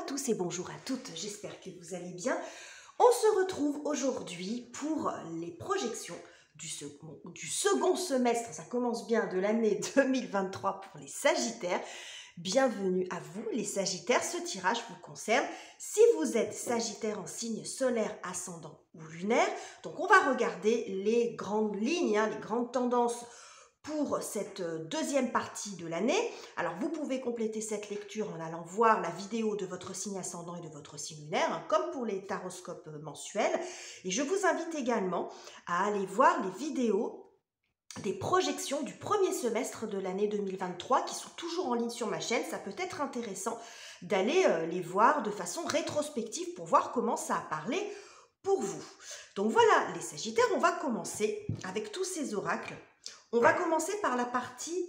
tous et bonjour à toutes, j'espère que vous allez bien. On se retrouve aujourd'hui pour les projections du second semestre, ça commence bien, de l'année 2023 pour les Sagittaires. Bienvenue à vous les Sagittaires, ce tirage vous concerne si vous êtes Sagittaire en signe solaire, ascendant ou lunaire. Donc on va regarder les grandes lignes, les grandes tendances pour cette deuxième partie de l'année. Alors, vous pouvez compléter cette lecture en allant voir la vidéo de votre signe ascendant et de votre signe lunaire, comme pour les taroscopes mensuels. Et je vous invite également à aller voir les vidéos des projections du premier semestre de l'année 2023 qui sont toujours en ligne sur ma chaîne. Ça peut être intéressant d'aller les voir de façon rétrospective pour voir comment ça a parlé pour vous. Donc voilà les Sagittaires, on va commencer avec tous ces oracles. On va commencer par la partie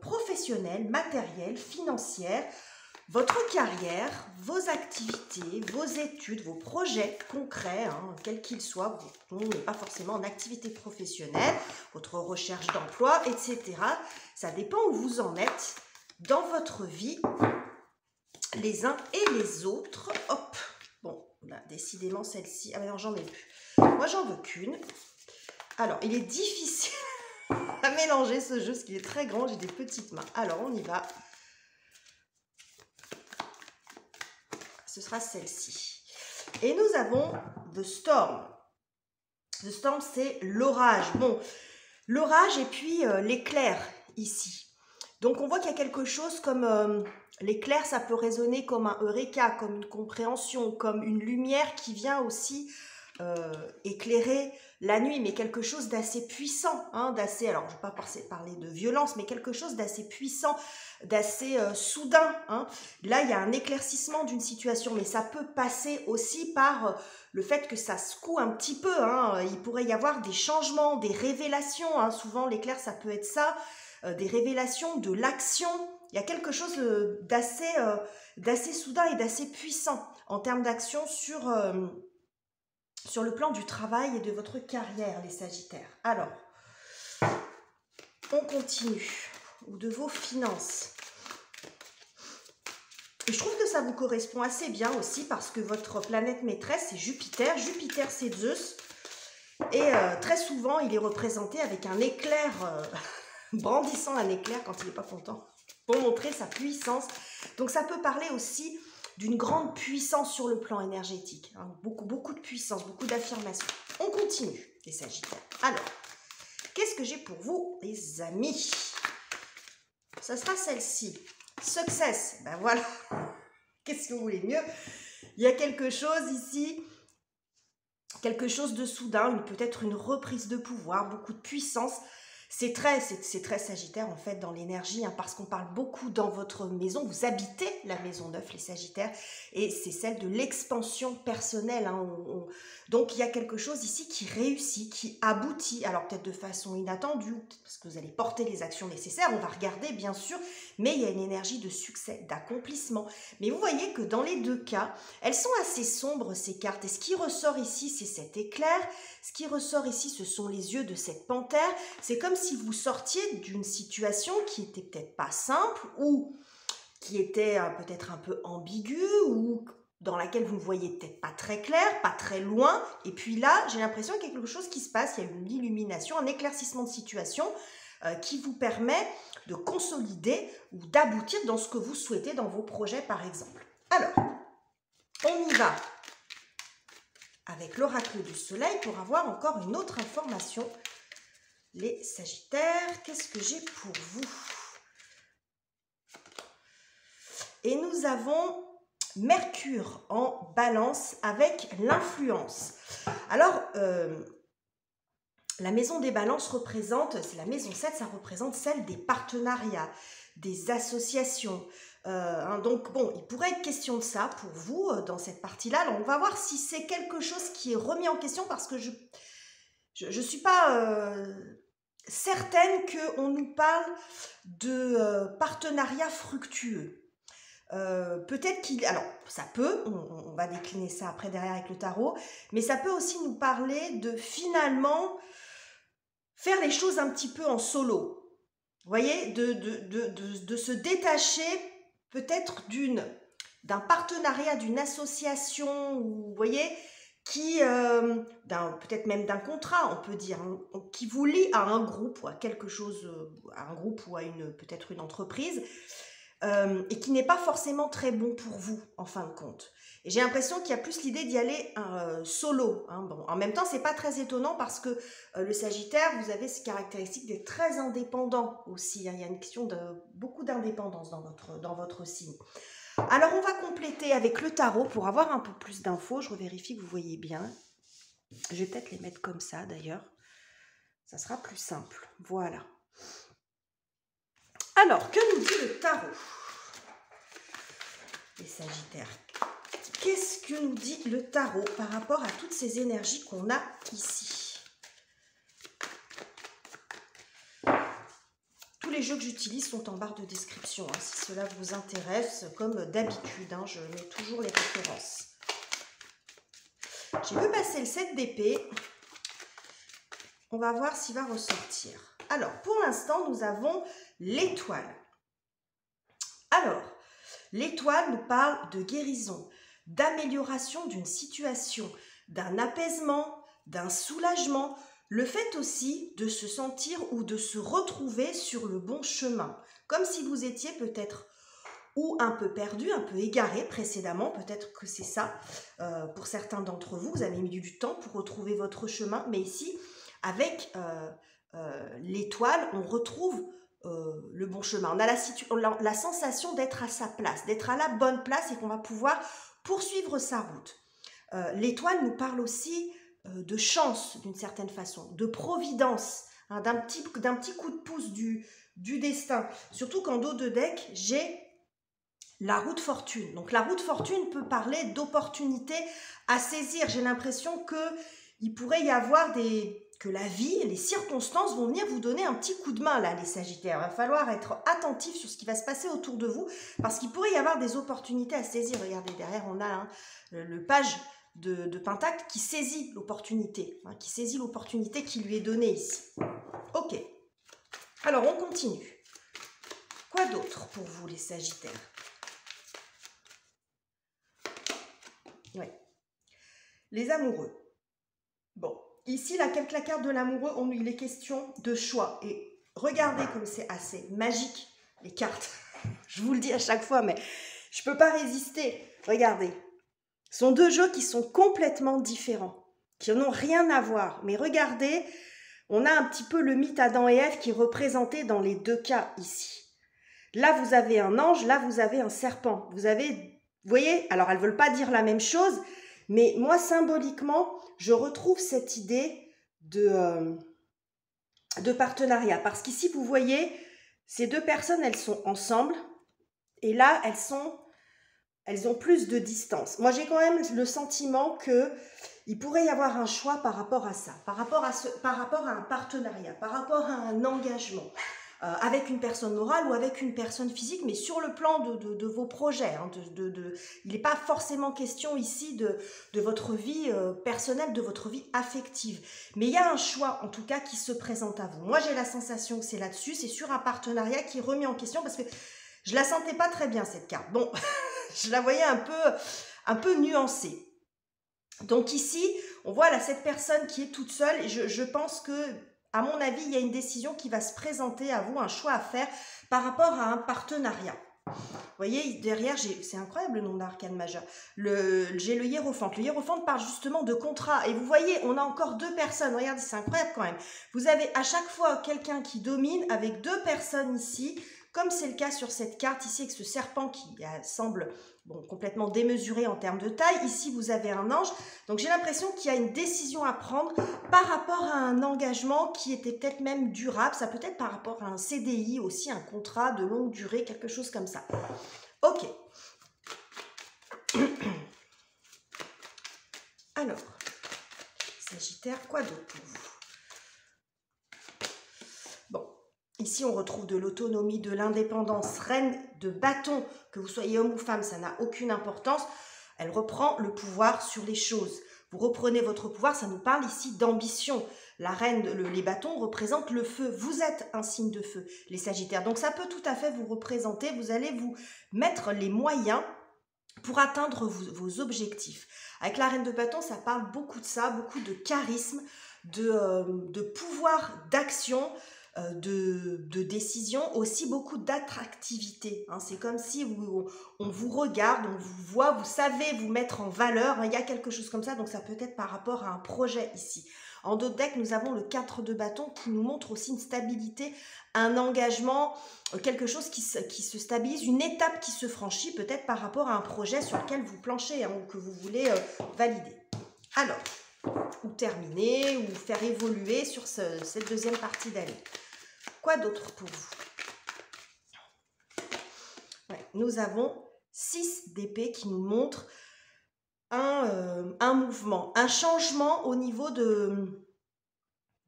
professionnelle, matérielle, financière, votre carrière, vos activités, vos études, vos projets concrets, quels qu'ils soient, on n'est pas forcément en activité professionnelle, votre recherche d'emploi, etc. Ça dépend où vous en êtes dans votre vie, les uns et les autres. Hop, bon, là, décidément celle-ci, ah mais non, j'en ai plus. Moi, j'en veux qu'une. Alors, il est difficile à mélanger ce jeu, parce qu'il est très grand, j'ai des petites mains. Alors, on y va. Ce sera celle-ci. Et nous avons The Storm. The Storm, c'est l'orage. Bon, l'orage et puis l'éclair ici. Donc, on voit qu'il y a quelque chose comme l'éclair, ça peut résonner comme un eureka, comme une compréhension, comme une lumière qui vient aussi éclairer la nuit, mais quelque chose d'assez puissant, d'assez, alors je ne vais pas parler de violence, mais quelque chose d'assez puissant, d'assez soudain. Là, il y a un éclaircissement d'une situation, mais ça peut passer aussi par le fait que ça secoue un petit peu. Il pourrait y avoir des changements, des révélations. Souvent, l'éclair, ça peut être ça, des révélations, de l'action. Il y a quelque chose d'assez soudain et d'assez puissant en termes d'action sur le plan du travail et de votre carrière, les Sagittaires. Alors, on continue. Ou de vos finances. Et je trouve que ça vous correspond assez bien aussi parce que votre planète maîtresse, c'est Jupiter. Jupiter, c'est Zeus. Et très souvent, il est représenté avec un éclair, brandissant un éclair quand il n'est pas content, pour montrer sa puissance. Donc, ça peut parler aussi d'une grande puissance sur le plan énergétique. Beaucoup de puissance, beaucoup d'affirmation. On continue, les Sagittaires. Alors, qu'est-ce que j'ai pour vous, les amis? Ça sera celle-ci. Success. Ben voilà. Qu'est-ce que vous voulez mieux? Il y a quelque chose ici, quelque chose de soudain, peut-être une reprise de pouvoir, beaucoup de puissance. C'est très Sagittaire en fait dans l'énergie, parce qu'on parle beaucoup dans votre maison. Vous habitez la maison 9, les Sagittaires, et c'est celle de l'expansion personnelle. Donc il y a quelque chose ici qui réussit, qui aboutit, alors peut-être de façon inattendue, parce que vous allez porter les actions nécessaires, on va regarder bien sûr, mais il y a une énergie de succès, d'accomplissement. Mais vous voyez que dans les deux cas, elles sont assez sombres ces cartes, et ce qui ressort ici, c'est cet éclair. Ce qui ressort ici, ce sont les yeux de cette panthère. C'est comme si vous sortiez d'une situation qui était peut-être pas simple ou qui était peut-être un peu ambiguë ou dans laquelle vous ne voyez peut-être pas très clair, pas très loin. Et puis là, j'ai l'impression qu'il y a quelque chose qui se passe. Il y a une illumination, un éclaircissement de situation qui vous permet de consolider ou d'aboutir dans ce que vous souhaitez dans vos projets, par exemple. Alors, on y va avec l'oracle du soleil pour avoir encore une autre information. Les Sagittaires, qu'est-ce que j'ai pour vous? Et nous avons Mercure en balance avec l'influence. Alors, la maison des balances représente, c'est la maison 7, ça représente celle des partenariats, des associations. Donc bon, il pourrait être question de ça pour vous dans cette partie-là. Alors on va voir si c'est quelque chose qui est remis en question parce que je suis pas certaine qu'on nous parle de partenariat fructueux. Peut-être qu'il... Alors, ça peut, on va décliner ça après derrière avec le tarot, mais ça peut aussi nous parler de finalement faire les choses un petit peu en solo. Vous voyez, de se détacher peut-être d'une d'un partenariat, d'une association, ou, vous voyez, qui, peut-être même d'un contrat, on peut dire, hein, qui vous lie à un groupe ou à quelque chose, à un groupe ou à peut-être une entreprise, et qui n'est pas forcément très bon pour vous, en fin de compte. Et j'ai l'impression qu'il y a plus l'idée d'y aller solo. Hein. Bon, en même temps, c'est pas très étonnant parce que le Sagittaire, vous avez ces caractéristiques d'être très indépendant aussi. Hein. Il y a une question de beaucoup d'indépendance dans votre signe. Alors, on va compléter avec le tarot pour avoir un peu plus d'infos. Je revérifie que vous voyez bien. Je vais peut-être les mettre comme ça, d'ailleurs. Ça sera plus simple. Voilà. Alors, que nous dit le tarot? Les Sagittaires. Qu'est-ce que nous dit le tarot par rapport à toutes ces énergies qu'on a ici? Tous les jeux que j'utilise sont en barre de description, hein, si cela vous intéresse, comme d'habitude, hein, je mets toujours les références. J'ai vu passer le 7 d'épée. On va voir s'il va ressortir. Alors, pour l'instant, nous avons l'étoile. Alors, l'étoile nous parle de guérison, d'amélioration d'une situation, d'un apaisement, d'un soulagement, le fait aussi de se sentir ou de se retrouver sur le bon chemin, comme si vous étiez peut-être ou un peu perdu, un peu égaré précédemment, peut-être que c'est ça, pour certains d'entre vous, vous avez mis du temps pour retrouver votre chemin, mais ici, avec l'étoile, on retrouve le bon chemin. On a la sensation d'être à sa place, d'être à la bonne place et qu'on va pouvoir poursuivre sa route. L'étoile nous parle aussi de chance d'une certaine façon, de providence, hein, d'un petit coup de pouce du destin. Surtout qu'en dos de deck, j'ai la roue de fortune. Donc la roue de fortune peut parler d'opportunités à saisir. J'ai l'impression qu'il pourrait y avoir que la vie, les circonstances vont venir vous donner un petit coup de main là, les Sagittaires. Il va falloir être attentif sur ce qui va se passer autour de vous parce qu'il pourrait y avoir des opportunités à saisir. Regardez, derrière, on a hein, le page de Pentacle qui saisit l'opportunité, hein, qui lui est donnée ici. Ok. Alors, on continue. Quoi d'autre pour vous, les Sagittaires? Oui. Les amoureux. Bon. Ici, la carte de l'amoureux, il est question de choix. Et regardez comme c'est assez magique, les cartes. Je vous le dis à chaque fois, mais je ne peux pas résister. Regardez. Ce sont deux jeux qui sont complètement différents, qui n'ont rien à voir. Mais regardez, on a un petit peu le mythe Adam et Ève qui est représenté dans les deux cas ici. Là, vous avez un ange, là, vous avez un serpent. Vous voyez, alors elles ne veulent pas dire la même chose, mais moi, symboliquement, je retrouve cette idée de partenariat. Parce qu'ici, vous voyez, ces deux personnes, elles sont ensemble. Et là, elles ont plus de distance. Moi, j'ai quand même le sentiment qu'il pourrait y avoir un choix par rapport à ça. Par rapport à un partenariat, par rapport à un engagement. Avec une personne morale ou avec une personne physique, mais sur le plan de vos projets. Hein, il n'est pas forcément question ici de votre vie personnelle, de votre vie affective. Mais il y a un choix, en tout cas, qui se présente à vous. Moi, j'ai la sensation que c'est là-dessus, c'est sur un partenariat qui est remis en question, parce que je la sentais pas très bien, cette carte. Bon, je la voyais un peu nuancée. Donc ici, on voit là cette personne qui est toute seule, et je pense que à mon avis, il y a une décision qui va se présenter à vous, un choix à faire par rapport à un partenariat. Vous voyez, derrière, c'est incroyable le nom d'arcane majeur. J'ai le hiérophante. Le hiérophante parle justement de contrat. Et vous voyez, on a encore deux personnes. Regardez, c'est incroyable quand même. Vous avez à chaque fois quelqu'un qui domine avec deux personnes ici, comme c'est le cas sur cette carte ici, avec ce serpent qui semble complètement démesuré en termes de taille. Ici, vous avez un ange. Donc, j'ai l'impression qu'il y a une décision à prendre par rapport à un engagement qui était peut-être même durable. Ça peut être par rapport à un CDI aussi, un contrat de longue durée, quelque chose comme ça. Ok. Alors, Sagittaire, quoi d'autre pour vous? Bon. Ici, on retrouve de l'autonomie, de l'indépendance. Reine de bâton, que vous soyez homme ou femme, ça n'a aucune importance. Elle reprend le pouvoir sur les choses. Vous reprenez votre pouvoir, ça nous parle ici d'ambition. La reine, les bâtons représentent le feu. Vous êtes un signe de feu, les Sagittaires. Donc, ça peut tout à fait vous représenter. Vous allez vous mettre les moyens pour atteindre vos objectifs. Avec la reine de bâton, ça parle beaucoup de ça, beaucoup de charisme, de pouvoir d'action, de décision, aussi beaucoup d'attractivité. Hein. C'est comme si on vous regarde, on vous voit, vous savez vous mettre en valeur. Hein. Il y a quelque chose comme ça, donc ça peut être par rapport à un projet ici. En dos de deck, nous avons le 4 de bâton qui nous montre aussi une stabilité, un engagement, quelque chose qui se stabilise, une étape qui se franchit peut-être par rapport à un projet sur lequel vous planchez, hein, ou que vous voulez valider. Alors, ou terminer, ou faire évoluer sur cette deuxième partie d'année. Quoi d'autre pour vous? Ouais, nous avons 6 d'épée qui nous montre un mouvement, un changement au niveau de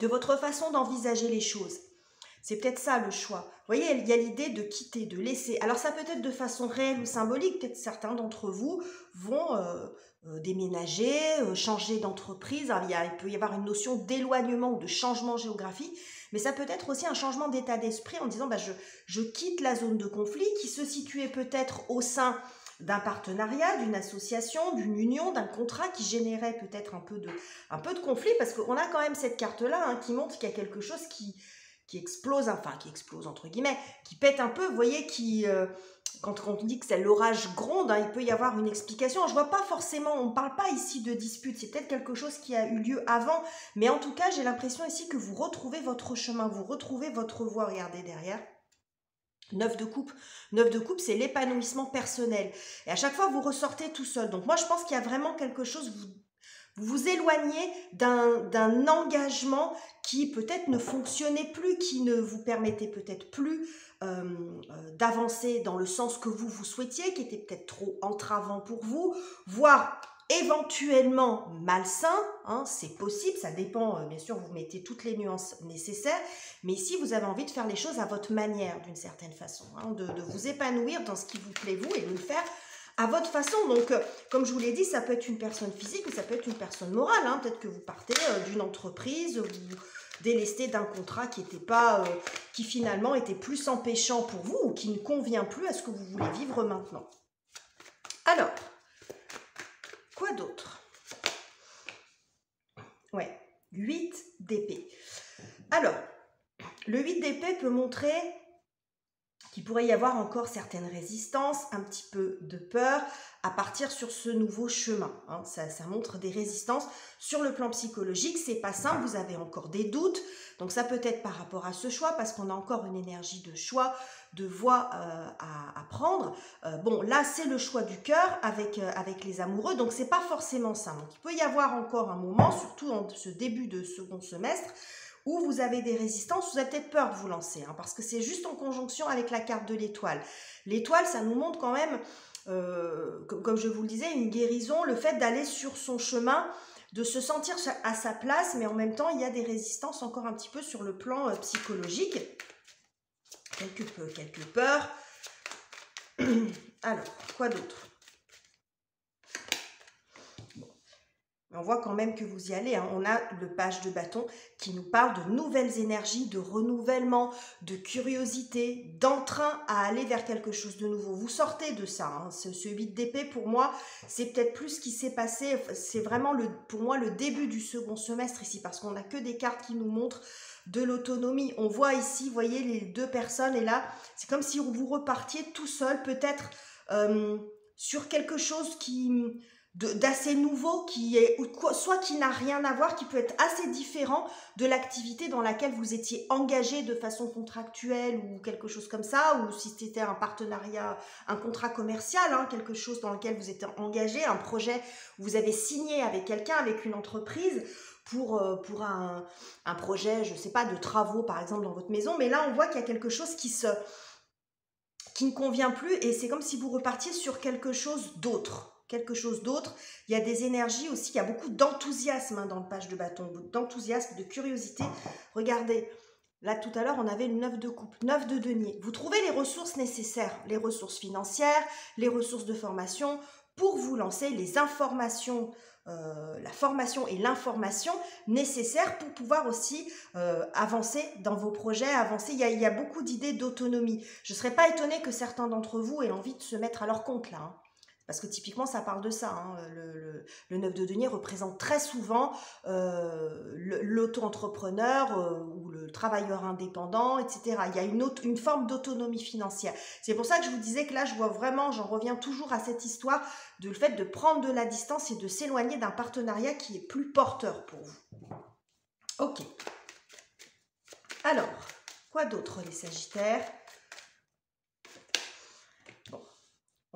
votre façon d'envisager les choses. C'est peut-être ça le choix. Vous voyez, il y a l'idée de quitter, de laisser. Alors ça peut être de façon réelle ou symbolique. Peut-être certains d'entre vous vont déménager, changer d'entreprise. Il peut y avoir une notion d'éloignement ou de changement géographique. Mais ça peut être aussi un changement d'état d'esprit en disant je quitte la zone de conflit qui se situait peut-être au sein d'un partenariat, d'une association, d'une union, d'un contrat qui générait peut-être un peu de conflit, parce qu'on a quand même cette carte-là hein, qui montre qu'il y a quelque chose qui explose, enfin qui explose entre guillemets, qui pète un peu, vous voyez, quand on dit que c'est l'orage gronde, hein, il peut y avoir une explication. Je vois pas forcément, on ne parle pas ici de dispute, c'est peut-être quelque chose qui a eu lieu avant, mais en tout cas, j'ai l'impression ici que vous retrouvez votre chemin, vous retrouvez votre voie, regardez derrière. 9 de coupe. 9 de coupe, c'est l'épanouissement personnel. Et à chaque fois, vous ressortez tout seul. Donc moi, je pense qu'il y a vraiment quelque chose, vous vous éloignez d'un engagement qui peut-être ne fonctionnait plus, qui ne vous permettait peut-être plus d'avancer dans le sens que vous souhaitiez, qui était peut-être trop entravant pour vous, voire éventuellement malsain, hein, c'est possible, ça dépend, bien sûr, vous mettez toutes les nuances nécessaires, mais ici, vous avez envie de faire les choses à votre manière, d'une certaine façon, hein, de vous épanouir dans ce qui vous plaît, vous, et de le faire à votre façon. Donc, comme je vous l'ai dit, ça peut être une personne physique ou ça peut être une personne morale. Hein. Peut-être que vous partez d'une entreprise, vous délestez d'un contrat qui finalement était plus empêchant pour vous ou qui ne convient plus à ce que vous voulez vivre maintenant. Alors, quoi d'autre? Ouais, 8 d'épée. Alors, le 8 d'épée peut montrer qu'il pourrait y avoir encore certaines résistances, un petit peu de peur à partir sur ce nouveau chemin. Hein. Ça montre des résistances. Sur le plan psychologique, c'est pas simple, vous avez encore des doutes. Donc ça peut être par rapport à ce choix, parce qu'on a encore une énergie de choix, de voie à prendre. Bon, là, c'est le choix du cœur avec les amoureux, donc c'est pas forcément ça. Donc il peut y avoir encore un moment, surtout en ce début de second semestre, où vous avez des résistances, vous avez peut-être peur de vous lancer, hein, parce que c'est juste en conjonction avec la carte de l'étoile. L'étoile, ça nous montre quand même, comme je vous le disais, une guérison, le fait d'aller sur son chemin, de se sentir à sa place, mais en même temps, il y a des résistances encore un petit peu sur le plan psychologique. Quelques peurs. Alors, quoi d'autre? On voit quand même que vous y allez, hein. On a le page de bâton qui nous parle de nouvelles énergies, de renouvellement, de curiosité, d'entrain à aller vers quelque chose de nouveau. Vous sortez de ça, hein. Ce 8 d'épée, pour moi, c'est peut-être plus ce qui s'est passé. C'est vraiment, pour moi, le début du second semestre ici, parce qu'on n'a que des cartes qui nous montrent de l'autonomie. On voit ici, vous voyez, les deux personnes, et là, c'est comme si vous repartiez tout seul, peut-être sur quelque chose d'assez nouveau, qui est soit qui n'a rien à voir, qui peut être assez différent de l'activité dans laquelle vous étiez engagé de façon contractuelle ou quelque chose comme ça, ou si c'était un partenariat, un contrat commercial, hein, quelque chose dans lequel vous étiez engagé, un projet où vous avez signé avec quelqu'un, avec une entreprise pour un projet, je ne sais pas, de travaux par exemple dans votre maison, mais là on voit qu'il y a quelque chose qui ne convient plus, et c'est comme si vous repartiez sur quelque chose d'autre. Il y a des énergies aussi, il y a beaucoup d'enthousiasme, hein, dans le page de bâton, d'enthousiasme, de curiosité. Regardez, là tout à l'heure on avait le 9 de coupe, 9 de denier. Vous trouvez les ressources nécessaires, les ressources financières, les ressources de formation pour vous lancer, les informations, la formation et l'information nécessaires pour pouvoir aussi avancer dans vos projets, avancer. Il y a beaucoup d'idées d'autonomie. Je ne serais pas étonnée que certains d'entre vous aient envie de se mettre à leur compte là, hein. Parce que typiquement, ça parle de ça. Hein. Le 9 de denier représente très souvent l'auto-entrepreneur ou le travailleur indépendant, etc. Il y a une forme d'autonomie financière. C'est pour ça que je vous disais que là, je vois vraiment, j'en reviens toujours à cette histoire de le fait de prendre de la distance et de s'éloigner d'un partenariat qui est plus porteur pour vous. Ok. Alors, quoi d'autre les Sagittaires ?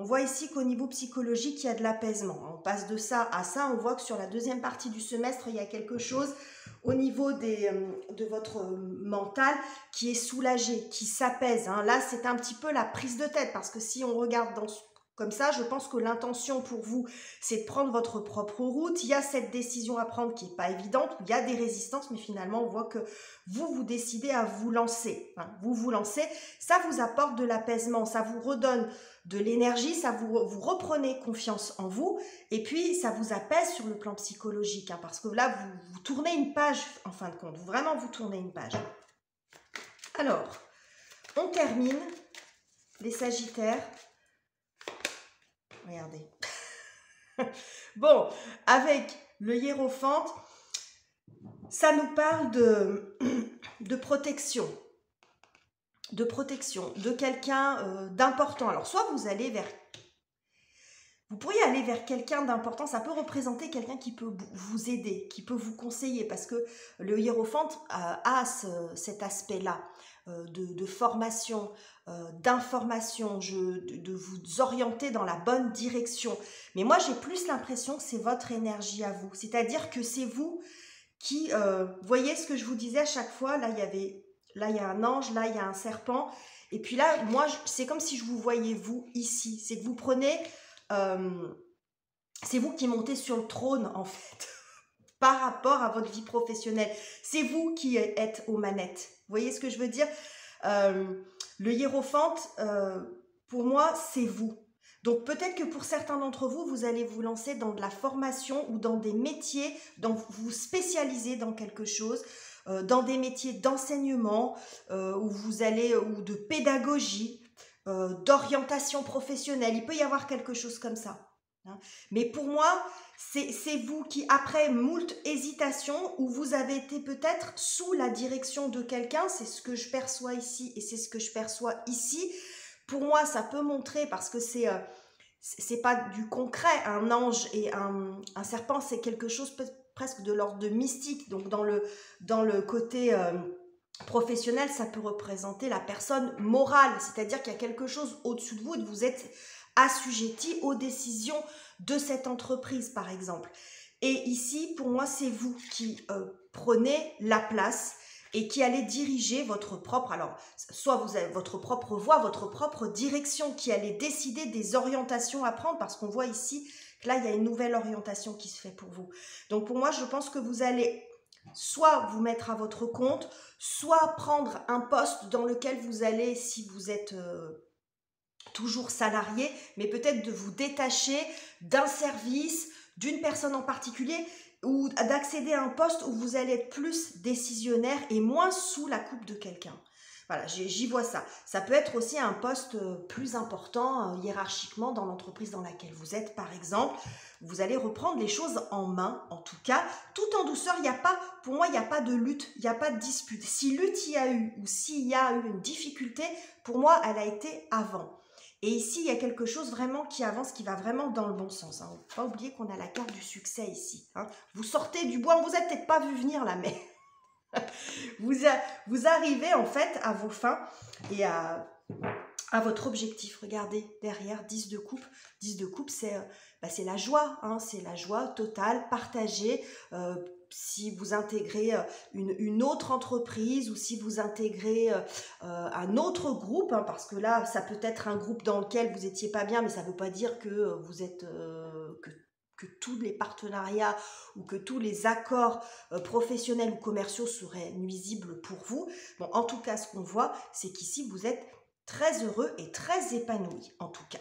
On voit ici qu'au niveau psychologique, il y a de l'apaisement. On passe de ça à ça. On voit que sur la deuxième partie du semestre, il y a quelque chose au niveau de votre mental qui est soulagé, qui s'apaise. Hein. Là, c'est un petit peu la prise de tête parce que si on regarde comme ça, je pense que l'intention pour vous, c'est de prendre votre propre route. Il y a cette décision à prendre qui n'est pas évidente. Il y a des résistances, mais finalement, on voit que vous décidez à vous lancer. Hein. Vous vous lancez. Ça vous apporte de l'apaisement. Ça vous redonne de l'énergie, ça vous reprenez confiance en vous et puis ça vous apaise sur le plan psychologique hein, parce que là, vous tournez une page en fin de compte. Vraiment, vous tournez une page. Alors, on termine les Sagittaires. Regardez. Bon, avec le hiérophante, ça nous parle de protection. De protection, de quelqu'un d'important. Alors, soit vous pourriez aller vers quelqu'un d'important, ça peut représenter quelqu'un qui peut vous aider, qui peut vous conseiller, parce que le hiérophante a cet aspect-là de formation, d'information, de vous orienter dans la bonne direction. Mais moi, j'ai plus l'impression que c'est votre énergie à vous, c'est-à-dire que c'est vous qui, voyez ce que je vous disais à chaque fois, là, il y a un ange, là, il y a un serpent. Et puis là, moi, c'est comme si je vous voyais, vous, ici. C'est que vous prenez... c'est vous qui montez sur le trône, en fait, par rapport à votre vie professionnelle. C'est vous qui êtes aux manettes. Vous voyez ce que je veux dire ? Le hiérophante, pour moi, c'est vous. Donc, peut-être que pour certains d'entre vous, vous allez vous lancer dans de la formation ou dans des métiers, vous vous spécialisez dans quelque chose, dans des métiers d'enseignement ou de pédagogie, d'orientation professionnelle. Il peut y avoir quelque chose comme ça. Hein. Mais pour moi, c'est vous qui, après moult hésitations, où vous avez été peut-être sous la direction de quelqu'un, c'est ce que je perçois ici et c'est ce que je perçois ici. Pour moi, ça peut montrer, parce que c'est pas du concret, un ange et un serpent, c'est quelque chose presque de l'ordre de mystique. Donc dans le côté professionnel, ça peut représenter la personne morale, c'est-à-dire qu'il y a quelque chose au-dessus de vous et vous êtes assujetti aux décisions de cette entreprise, par exemple. Et ici, pour moi, c'est vous qui prenez la place et qui allez diriger votre propre, alors soit vous avez votre propre voie, votre propre direction, qui allez décider des orientations à prendre, parce qu'on voit ici que là, il y a une nouvelle orientation qui se fait pour vous. Donc pour moi, je pense que vous allez soit vous mettre à votre compte, soit prendre un poste dans lequel vous allez, si vous êtes toujours salarié, mais peut-être de vous détacher d'un service, d'une personne en particulier, ou d'accéder à un poste où vous allez être plus décisionnaire et moins sous la coupe de quelqu'un. Voilà, j'y vois ça. Ça peut être aussi un poste plus important hiérarchiquement dans l'entreprise dans laquelle vous êtes, par exemple. Vous allez reprendre les choses en main, en tout cas, tout en douceur. Pour moi, il n'y a pas de lutte, il n'y a pas de dispute. Si lutte il y a eu, ou s'il y a eu une difficulté, pour moi, elle a été avant. Et ici, il y a quelque chose vraiment qui avance, qui va vraiment dans le bon sens. Hein. Il ne faut pas oublier qu'on a la carte du succès ici. Hein. Vous sortez du bois, on vous a peut-être pas vu venir là, mais vous arrivez en fait à vos fins et à votre objectif. Regardez, derrière, 10 de coupe. 10 de coupe, c'est la joie. Hein. C'est la joie totale, partagée. Si vous intégrez une autre entreprise ou si vous intégrez un autre groupe, hein, parce que là, ça peut être un groupe dans lequel vous n'étiez pas bien, mais ça ne veut pas dire que vous êtes... que tous les partenariats ou que tous les accords professionnels ou commerciaux seraient nuisibles pour vous. Bon, en tout cas, ce qu'on voit, c'est qu'ici, vous êtes très heureux et très épanoui, en tout cas.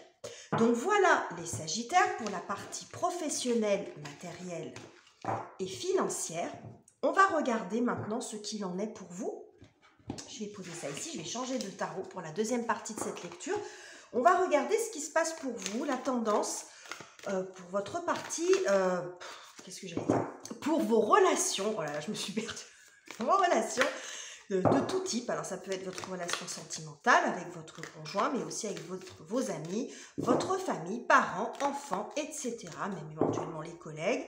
Donc voilà les Sagittaires pour la partie professionnelle, matérielle et financière. On va regarder maintenant ce qu'il en est pour vous. Je vais poser ça ici, je vais changer de tarot pour la deuxième partie de cette lecture. On va regarder ce qui se passe pour vous, la tendance pour votre partie, qu'est-ce que j'allais dire? Pour vos relations, oh là là, je me suis perdue. Vos relations de tout type. Alors, ça peut être votre relation sentimentale avec votre conjoint, mais aussi avec vos amis, votre famille, parents, enfants, etc. Même éventuellement les collègues.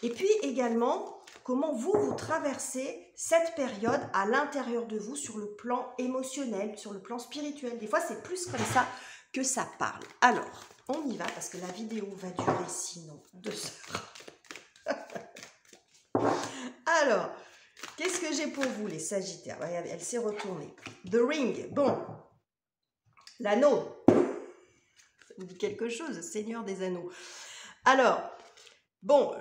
Et puis également, comment vous traversez cette période à l'intérieur de vous sur le plan émotionnel, sur le plan spirituel. Des fois, c'est plus comme ça que ça parle. Alors, on y va parce que la vidéo va durer sinon 2 heures. Alors, qu'est-ce que j'ai pour vous les Sagittaires? Regardez, elle s'est retournée. The Ring, bon. L'anneau. Ça vous dit quelque chose, Seigneur des Anneaux. Alors, bon,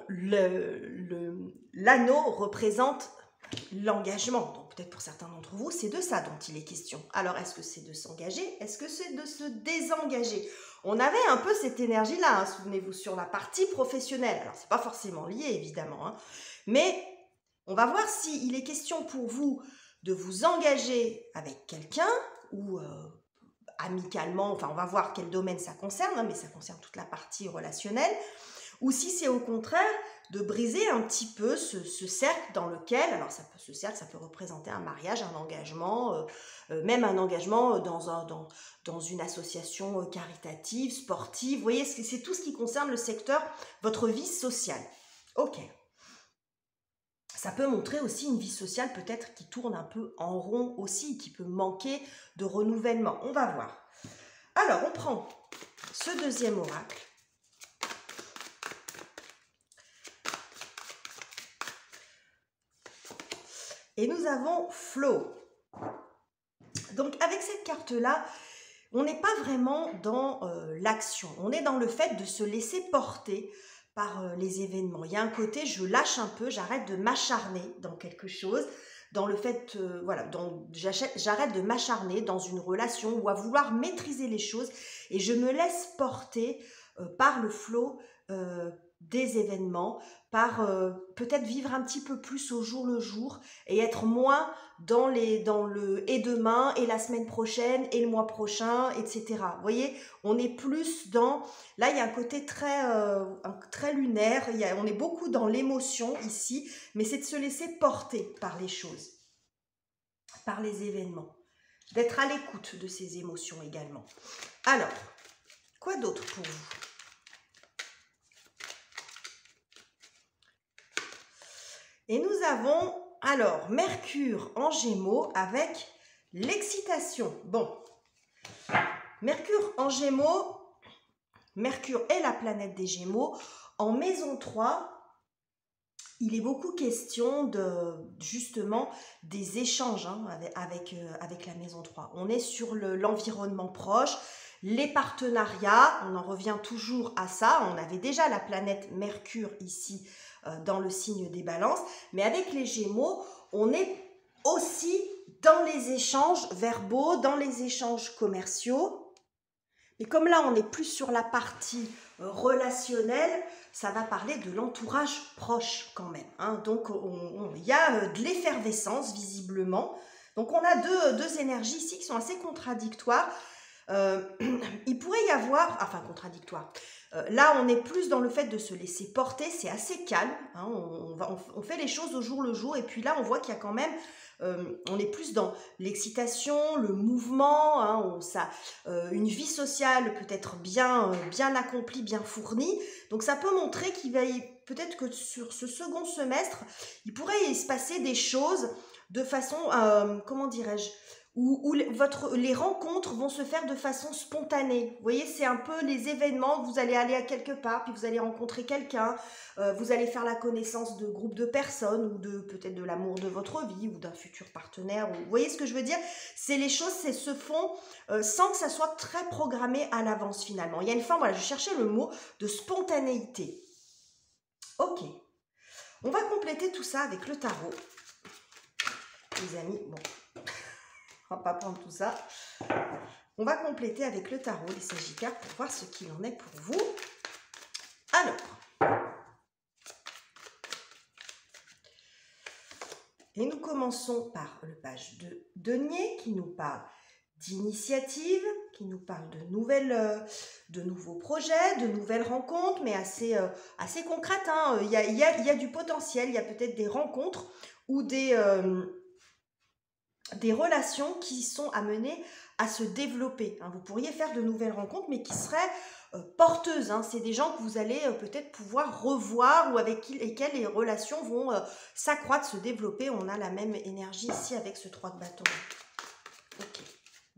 l'anneau représente l'engagement. Donc peut-être pour certains d'entre vous, c'est de ça dont il est question. Alors, est-ce que c'est de s'engager? Est-ce que c'est de se désengager? On avait un peu cette énergie-là, hein, souvenez-vous, sur la partie professionnelle. Alors, c'est pas forcément lié, évidemment, hein, mais on va voir s'il est question pour vous de vous engager avec quelqu'un ou amicalement, enfin, on va voir quel domaine ça concerne, hein, mais ça concerne toute la partie relationnelle, ou si c'est au contraire de briser un petit peu ce cercle dans lequel, alors ce cercle, ça peut représenter un mariage, un engagement, même un engagement dans une association caritative, sportive. Vous voyez, c'est tout ce qui concerne le secteur, votre vie sociale. Ok. Ça peut montrer aussi une vie sociale peut-être qui tourne un peu en rond aussi, qui peut manquer de renouvellement. On va voir. Alors, on prend ce deuxième oracle. Et nous avons Flow. Donc, avec cette carte-là, on n'est pas vraiment dans l'action. On est dans le fait de se laisser porter par les événements. Il y a un côté, je lâche un peu, j'arrête de m'acharner dans quelque chose, dans le fait, voilà, j'arrête de m'acharner dans une relation ou à vouloir maîtriser les choses et je me laisse porter par le flot des événements, par peut-être vivre un petit peu plus au jour le jour et être moins dans le et demain et la semaine prochaine et le mois prochain, etc. Vous voyez, on est plus dans, là il y a un côté très lunaire, on est beaucoup dans l'émotion ici, mais c'est de se laisser porter par les choses, par les événements, d'être à l'écoute de ces émotions également. Alors, quoi d'autre pour vous? Et nous avons, alors, Mercure en Gémeaux avec l'excitation. Bon, Mercure en Gémeaux, Mercure est la planète des Gémeaux. En maison 3, il est beaucoup question justement des échanges hein, avec la maison 3. On est sur l'environnement proche, les partenariats, on en revient toujours à ça. On avait déjà la planète Mercure ici, dans le signe des balances, mais avec les Gémeaux, on est aussi dans les échanges verbaux, dans les échanges commerciaux. Et comme là, on est plus sur la partie relationnelle, ça va parler de l'entourage proche quand même. Hein. Donc, il y a de l'effervescence visiblement. Donc, on a deux énergies ici qui sont assez contradictoires. Il pourrait y avoir, enfin contradictoire, là on est plus dans le fait de se laisser porter, c'est assez calme, hein, on fait les choses au jour le jour et puis là on voit qu'il y a quand même, on est plus dans l'excitation, le mouvement, hein, une vie sociale peut-être bien accomplie, bien fournie, donc ça peut montrer qu'il va peut-être que sur ce second semestre, il pourrait y se passer des choses de façon, comment dirais-je, où les rencontres vont se faire de façon spontanée. Vous voyez, c'est un peu les événements, vous allez aller à quelque part, puis vous allez rencontrer quelqu'un, vous allez faire la connaissance de groupes de personnes, ou peut-être de l'amour de votre vie, ou d'un futur partenaire. Vous voyez ce que je veux dire? C'est les choses, se font sans que ça soit très programmé à l'avance finalement. Il y a une forme, voilà, je cherchais le mot de spontanéité. Ok. On va compléter tout ça avec le tarot. Les amis, bon... On va pas prendre tout ça. On va compléter avec le tarot, les Sagittaires, pour voir ce qu'il en est pour vous. Alors, et nous commençons par le page de denier qui nous parle d'initiatives, qui nous parle de nouveaux projets, de nouvelles rencontres, mais assez concrètes, hein. Il y a du potentiel, il y a peut-être des rencontres ou des relations qui sont amenées à se développer, hein. Vous pourriez faire de nouvelles rencontres, mais qui seraient porteuses, hein. C'est des gens que vous allez peut-être pouvoir revoir ou avec lesquels les relations vont s'accroître, se développer. On a la même énergie ici avec ce 3 de bâton. Ok.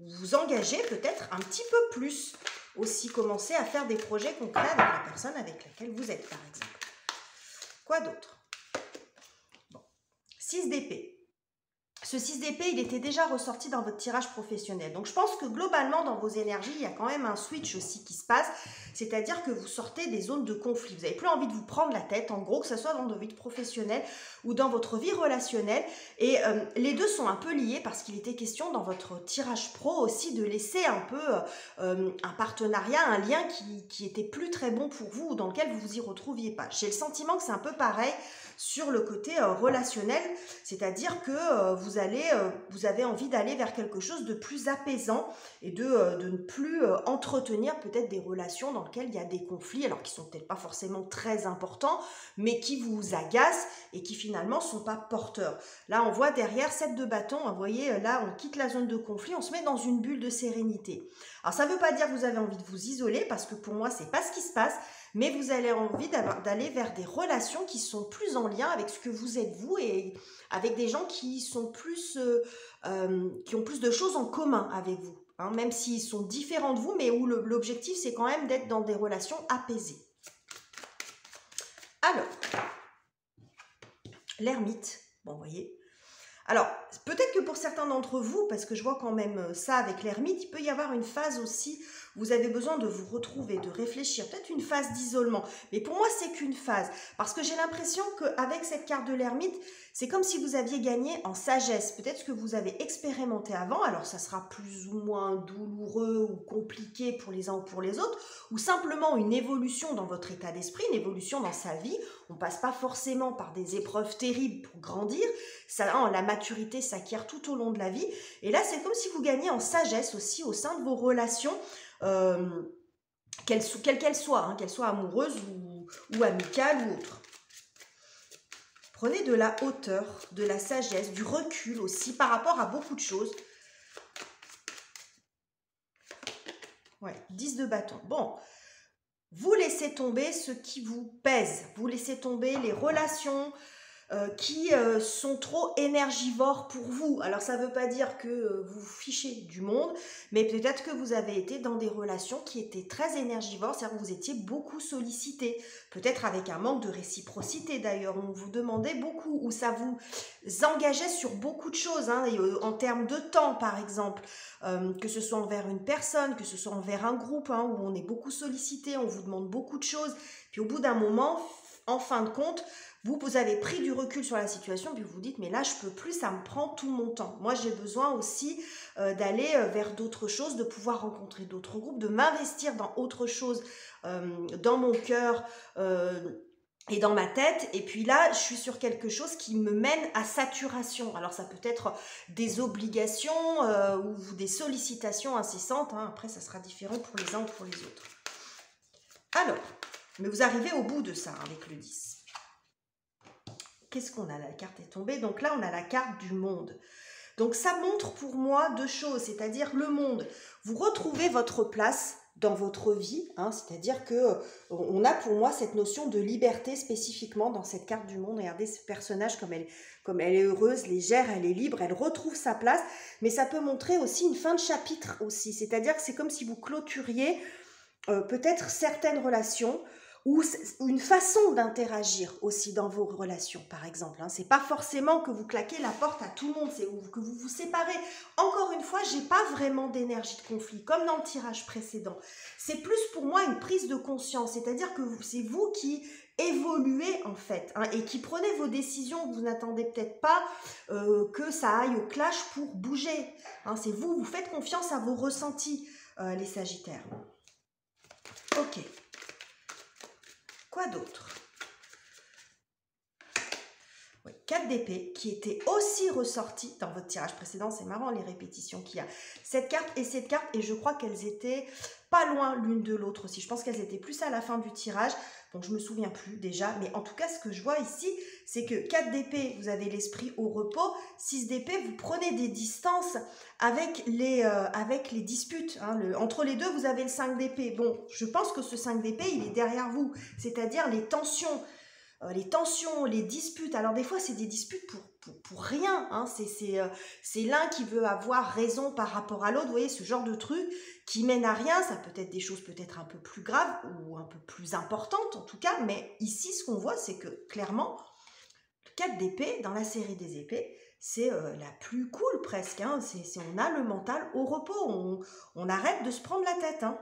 Vous vous engagez peut-être un petit peu plus aussi, commencer à faire des projets concrets avec la personne avec laquelle vous êtes, par exemple. Quoi d'autre? Bon. 6 d'épée. Ce 6 d'épée, il était déjà ressorti dans votre tirage professionnel. Donc, je pense que globalement, dans vos énergies, il y a quand même un switch aussi qui se passe. C'est-à-dire que vous sortez des zones de conflit. Vous n'avez plus envie de vous prendre la tête, en gros, que ce soit dans votre vie professionnelle ou dans votre vie relationnelle. Et les deux sont un peu liés parce qu'il était question dans votre tirage pro aussi de laisser un peu un partenariat, un lien qui était plus très bon pour vous ou dans lequel vous vous y retrouviez pas. J'ai le sentiment que c'est un peu pareil sur le côté relationnel, c'est-à-dire que vous avez envie d'aller vers quelque chose de plus apaisant et de ne plus entretenir peut-être des relations dans lesquelles il y a des conflits, alors qui sont peut-être pas forcément très importants, mais qui vous agacent et qui finalement sont pas porteurs. Là, on voit derrière 7 de bâton, vous voyez, là, on quitte la zone de conflit, on se met dans une bulle de sérénité. Alors, ça ne veut pas dire que vous avez envie de vous isoler, parce que pour moi, c'est pas ce qui se passe, mais vous avez envie d'aller vers des relations qui sont plus en lien avec ce que vous êtes vous et avec des gens qui sont plus, qui ont plus de choses en commun avec vous, hein, même s'ils sont différents de vous, mais où l'objectif c'est quand même d'être dans des relations apaisées. Alors, l'ermite, bon, vous voyez. Alors, peut-être que pour certains d'entre vous, parce que je vois quand même ça avec l'ermite, il peut y avoir une phase aussi où vous avez besoin de vous retrouver, de réfléchir, peut-être une phase d'isolement. Mais pour moi, c'est qu'une phase, parce que j'ai l'impression qu'avec cette carte de l'ermite, c'est comme si vous aviez gagné en sagesse. Peut-être ce que vous avez expérimenté avant, alors ça sera plus ou moins douloureux ou compliqué pour les uns ou pour les autres, ou simplement une évolution dans votre état d'esprit, une évolution dans sa vie. On ne passe pas forcément par des épreuves terribles pour grandir. Ça, la maturité s'acquiert tout au long de la vie. Et là, c'est comme si vous gagnez en sagesse aussi au sein de vos relations, quelles qu'elles soient, hein, qu'elles soient amoureuses ou amicales ou autres. Prenez de la hauteur, de la sagesse, du recul aussi par rapport à beaucoup de choses. Ouais, 10 de bâton. Bon, vous laissez tomber ce qui vous pèse. Vous laissez tomber les relations qui sont trop énergivores pour vous. Alors, ça ne veut pas dire que vous vous fichez du monde, mais peut-être que vous avez été dans des relations qui étaient très énergivores, c'est-à-dire que vous étiez beaucoup sollicité, peut-être avec un manque de réciprocité d'ailleurs, on vous demandait beaucoup, ou ça vous engageait sur beaucoup de choses, hein, en termes de temps par exemple, que ce soit envers une personne, que ce soit envers un groupe, hein, où on est beaucoup sollicité, on vous demande beaucoup de choses, puis au bout d'un moment, en fin de compte, vous avez pris du recul sur la situation, puis vous vous dites, mais là, je peux plus, ça me prend tout mon temps. Moi, j'ai besoin aussi d'aller vers d'autres choses, de pouvoir rencontrer d'autres groupes, de m'investir dans autre chose, dans mon cœur et dans ma tête. Et puis là, je suis sur quelque chose qui me mène à saturation. Alors, ça peut être des obligations ou des sollicitations incessantes, hein. Après, ça sera différent pour les uns ou pour les autres. Alors, mais vous arrivez au bout de ça, hein, avec le 10. Qu'est-ce qu'on a? La carte est tombée. Donc là, on a la carte du monde. Donc ça montre pour moi deux choses, c'est-à-dire le monde. Vous retrouvez votre place dans votre vie, hein, c'est-à-dire que on a pour moi cette notion de liberté spécifiquement dans cette carte du monde. Regardez ce personnage comme elle est heureuse, légère, elle est libre, elle retrouve sa place. Mais ça peut montrer aussi une fin de chapitre aussi, c'est-à-dire que c'est comme si vous clôturiez peut-être certaines relations, ou une façon d'interagir aussi dans vos relations, par exemple. Hein. C'est pas forcément que vous claquez la porte à tout le monde, c'est que vous vous séparez. Encore une fois, j'ai pas vraiment d'énergie de conflit, comme dans le tirage précédent. C'est plus pour moi une prise de conscience, c'est-à-dire que c'est vous qui évoluez en fait, hein, et qui prenez vos décisions, vous n'attendez peut-être pas que ça aille au clash pour bouger. Hein. C'est vous faites confiance à vos ressentis, les Sagittaires. Ok. Quoi d'autre? Oui. 4 d'épée qui était aussi ressortie dans votre tirage précédent. C'est marrant les répétitions qu'il y a. Cette carte et cette carte, et je crois qu'elles étaient pas loin l'une de l'autre aussi. Je pense qu'elles étaient plus à la fin du tirage. Donc je me souviens plus déjà. Mais en tout cas, ce que je vois ici, c'est que 4 d'épée, vous avez l'esprit au repos. 6 d'épée, vous prenez des distances avec les disputes. Hein. Entre les deux, vous avez le 5 d'épée. Bon, je pense que ce 5 d'épée, il est derrière vous. C'est-à-dire les tensions, les disputes. Alors des fois, c'est des disputes pour rien. Hein. C'est l'un qui veut avoir raison par rapport à l'autre. Vous voyez, ce genre de truc qui mène à rien. Ça peut être des choses peut-être un peu plus graves ou un peu plus importantes en tout cas. Mais ici, ce qu'on voit, c'est que clairement, 4 d'épée, dans la série des épées, c'est la plus cool presque. Hein. On a le mental au repos. On arrête de se prendre la tête. Hein.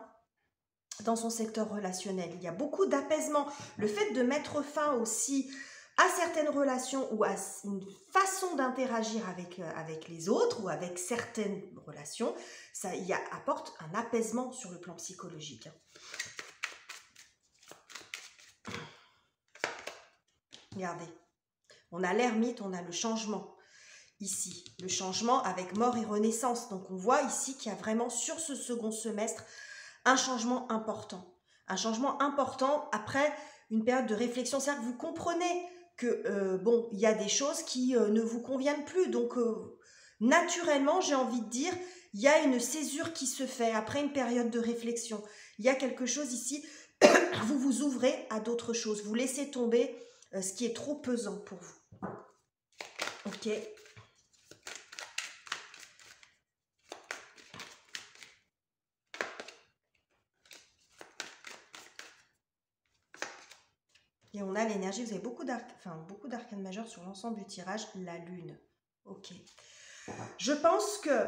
Dans son secteur relationnel, il y a beaucoup d'apaisement. Le fait de mettre fin aussi à certaines relations ou à une façon d'interagir avec les autres ou avec certaines relations, ça apporte un apaisement sur le plan psychologique. Regardez, on a l'ermite, on a le changement. Ici, le changement avec mort et renaissance. Donc on voit ici qu'il y a vraiment sur ce second semestre un changement important. Un changement important après une période de réflexion. C'est-à-dire que vous comprenez que, bon, il y a des choses qui ne vous conviennent plus. Donc, naturellement, j'ai envie de dire, il y a une césure qui se fait après une période de réflexion. Il y a quelque chose ici, vous vous ouvrez à d'autres choses. Vous laissez tomber ce qui est trop pesant pour vous. Ok. Et on a l'énergie, vous avez beaucoup d'arcanes majeures sur l'ensemble du tirage, la lune. Ok. Je pense que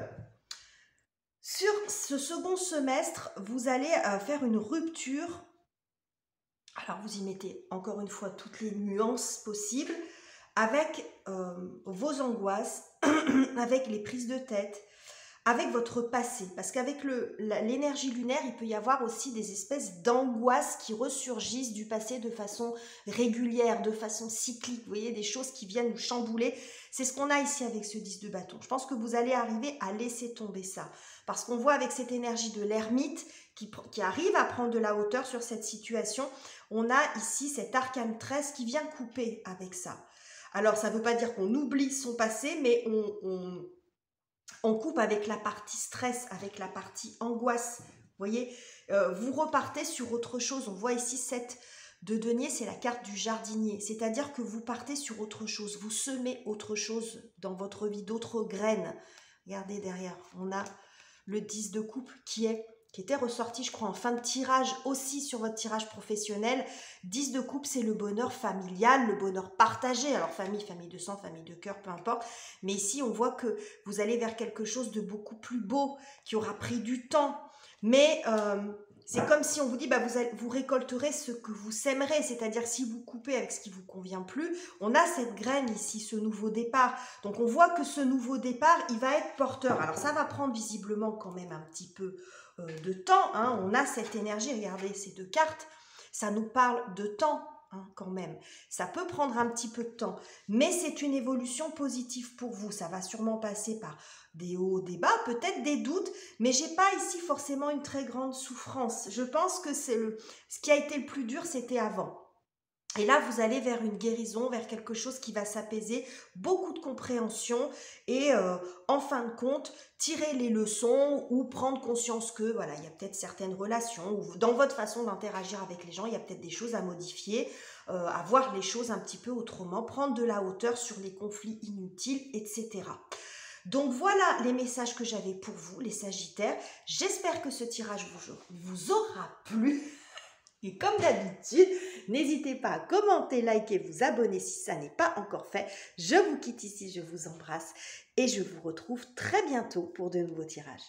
sur ce second semestre, vous allez faire une rupture. Alors vous y mettez encore une fois toutes les nuances possibles avec vos angoisses, avec les prises de tête, avec votre passé, parce qu'avec l'énergie lunaire, il peut y avoir aussi des espèces d'angoisses qui ressurgissent du passé de façon régulière, de façon cyclique, vous voyez, des choses qui viennent nous chambouler. C'est ce qu'on a ici avec ce 10 de bâton. Je pense que vous allez arriver à laisser tomber ça, parce qu'on voit avec cette énergie de l'ermite qui arrive à prendre de la hauteur sur cette situation, on a ici cet arcane 13 qui vient couper avec ça. Alors, ça ne veut pas dire qu'on oublie son passé, mais on coupe avec la partie stress, avec la partie angoisse. Vous voyez, vous repartez sur autre chose. On voit ici 7 de denier, c'est la carte du jardinier. C'est-à-dire que vous partez sur autre chose. Vous semez autre chose dans votre vie, d'autres graines. Regardez derrière, on a le 10 de coupe qui était ressorti, je crois, en fin de tirage aussi sur votre tirage professionnel. 10 de coupe, c'est le bonheur familial, le bonheur partagé. Alors famille de sang, famille de cœur, peu importe. Mais ici, on voit que vous allez vers quelque chose de beaucoup plus beau, qui aura pris du temps. Mais c'est comme si on vous dit, bah, vous récolterez ce que vous sèmerez. C'est-à-dire, si vous coupez avec ce qui ne vous convient plus, on a cette graine ici, ce nouveau départ. Donc, on voit que ce nouveau départ, il va être porteur. Alors, ça va prendre visiblement quand même un petit peu de temps, hein. On a cette énergie, regardez ces deux cartes, ça nous parle de temps, hein, quand même. Ça peut prendre un petit peu de temps, mais c'est une évolution positive pour vous. Ça va sûrement passer par des hauts, des bas, peut-être des doutes, mais j'ai pas ici forcément une très grande souffrance. Je pense que ce qui a été le plus dur, c'était avant. Et là, vous allez vers une guérison, vers quelque chose qui va s'apaiser, beaucoup de compréhension et en fin de compte, tirer les leçons ou prendre conscience que voilà, il y a peut-être certaines relations ou dans votre façon d'interagir avec les gens, il y a peut-être des choses à modifier, à voir les choses un petit peu autrement, prendre de la hauteur sur les conflits inutiles, etc. Donc voilà les messages que j'avais pour vous, les Sagittaires. J'espère que ce tirage vous aura plu. Et comme d'habitude, n'hésitez pas à commenter, liker, vous abonner si ça n'est pas encore fait. Je vous quitte ici, je vous embrasse et je vous retrouve très bientôt pour de nouveaux tirages.